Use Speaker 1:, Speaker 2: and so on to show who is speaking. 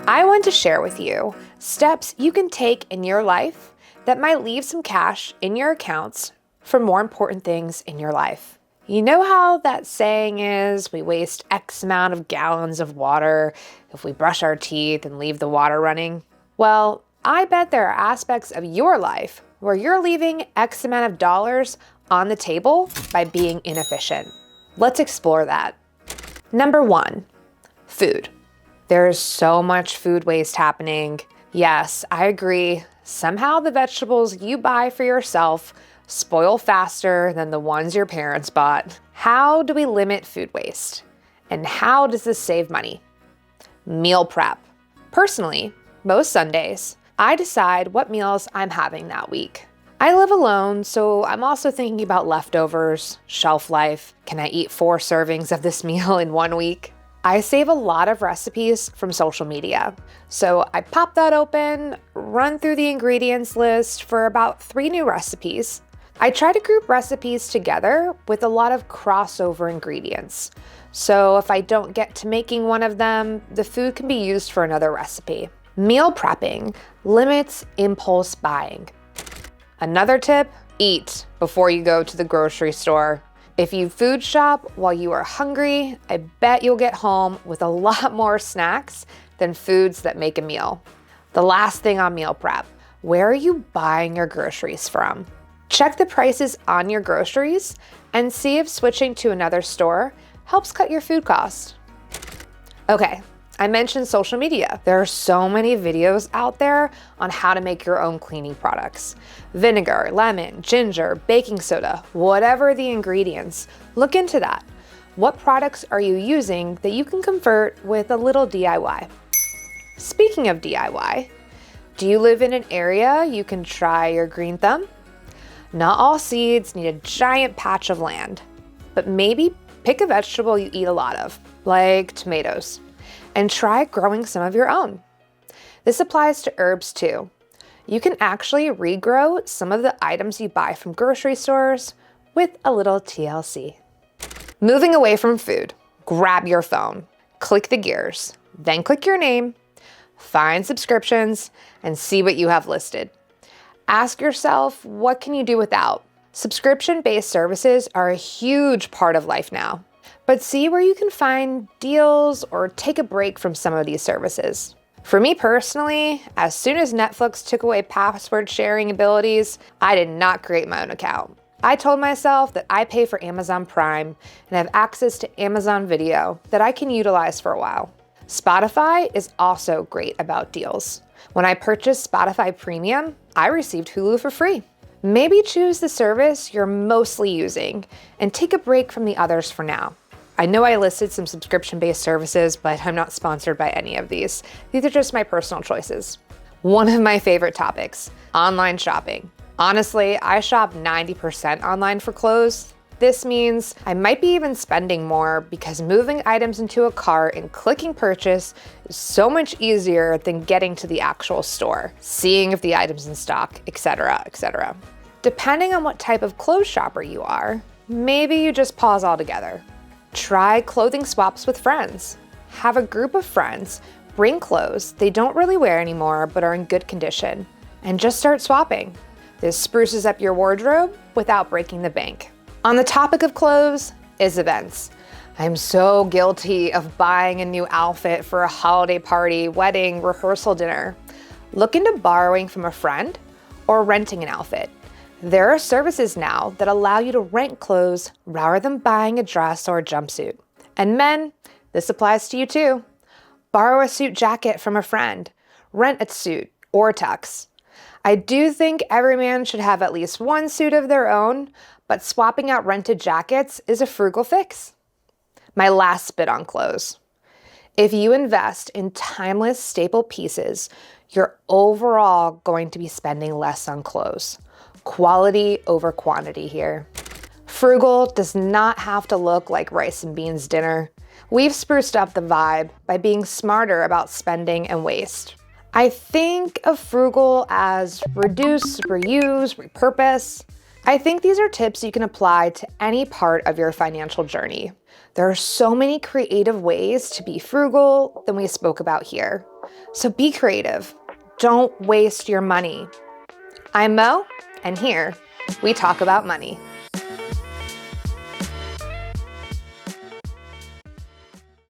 Speaker 1: I want to share with you steps you can take in your life that might leave some cash in your accounts for more important things in your life. You know how that saying is, we waste X amount of gallons of water if we brush our teeth and leave the water running? Well, I bet there are aspects of your life where you're leaving X amount of dollars on the table by being inefficient. Let's explore that. Number 1, food. There's so much food waste happening. Yes, I agree. Somehow the vegetables you buy for yourself spoil faster than the ones your parents bought. How do we limit food waste? And how does this save money? Meal prep. Personally, most Sundays, I decide what meals I'm having that week. I live alone, so I'm also thinking about leftovers, shelf life. Can I eat 4 servings of this meal in 1 week? I save a lot of recipes from social media. So I pop that open, run through the ingredients list for about 3 new recipes. I try to group recipes together with a lot of crossover ingredients. So if I don't get to making one of them, the food can be used for another recipe. Meal prepping limits impulse buying. Another tip, eat before you go to the grocery store. If you food shop while you are hungry, I bet you'll get home with a lot more snacks than foods that make a meal. The last thing on meal prep, where are you buying your groceries from? Check the prices on your groceries and see if switching to another store helps cut your food cost. Okay, I mentioned social media. There are so many videos out there on how to make your own cleaning products. Vinegar, lemon, ginger, baking soda, whatever the ingredients, look into that. What products are you using that you can convert with a little DIY? Speaking of DIY, do you live in an area you can try your green thumb? Not all seeds need a giant patch of land, but maybe pick a vegetable you eat a lot of, like tomatoes, and try growing some of your own. This applies to herbs too. You can actually regrow some of the items you buy from grocery stores with a little TLC. Moving away from food, grab your phone, click the gears, then click your name, find subscriptions, and see what you have listed. Ask yourself, what can you do without? Subscription-based services are a huge part of life now, but see where you can find deals or take a break from some of these services. For me personally, as soon as Netflix took away password sharing abilities, I did not create my own account. I told myself that I pay for Amazon Prime and have access to Amazon Video that I can utilize for a while. Spotify is also great about deals. When I purchased Spotify Premium, I received Hulu for free. Maybe choose the service you're mostly using and take a break from the others for now. I know I listed some subscription-based services, but I'm not sponsored by any of these. These are just my personal choices. One of my favorite topics, online shopping. Honestly, I shop 90% online for clothes. This means I might be even spending more because moving items into a cart and clicking purchase is so much easier than getting to the actual store, seeing if the item's in stock, etc., etc. Depending on what type of clothes shopper you are, maybe you just pause altogether. Try clothing swaps with friends. Have a group of friends bring clothes they don't really wear anymore but are in good condition, and just start swapping. This spruces up your wardrobe without breaking the bank. On the topic of clothes is events. I'm so guilty of buying a new outfit for a holiday party, wedding, rehearsal dinner. Look into borrowing from a friend or renting an outfit. There are services now that allow you to rent clothes rather than buying a dress or a jumpsuit. And men, this applies to you too. Borrow a suit jacket from a friend. Rent a suit or a tux. I do think every man should have at least one suit of their own, but swapping out rented jackets is a frugal fix. My last bit on clothes. If you invest in timeless staple pieces, you're overall going to be spending less on clothes. Quality over quantity here. Frugal does not have to look like rice and beans dinner. We've spruced up the vibe by being smarter about spending and waste. I think of frugal as reduce, reuse, repurpose. I think these are tips you can apply to any part of your financial journey. There are so many creative ways to be frugal than we spoke about here. So be creative. Don't waste your money. I'm Mo, and here we talk about money.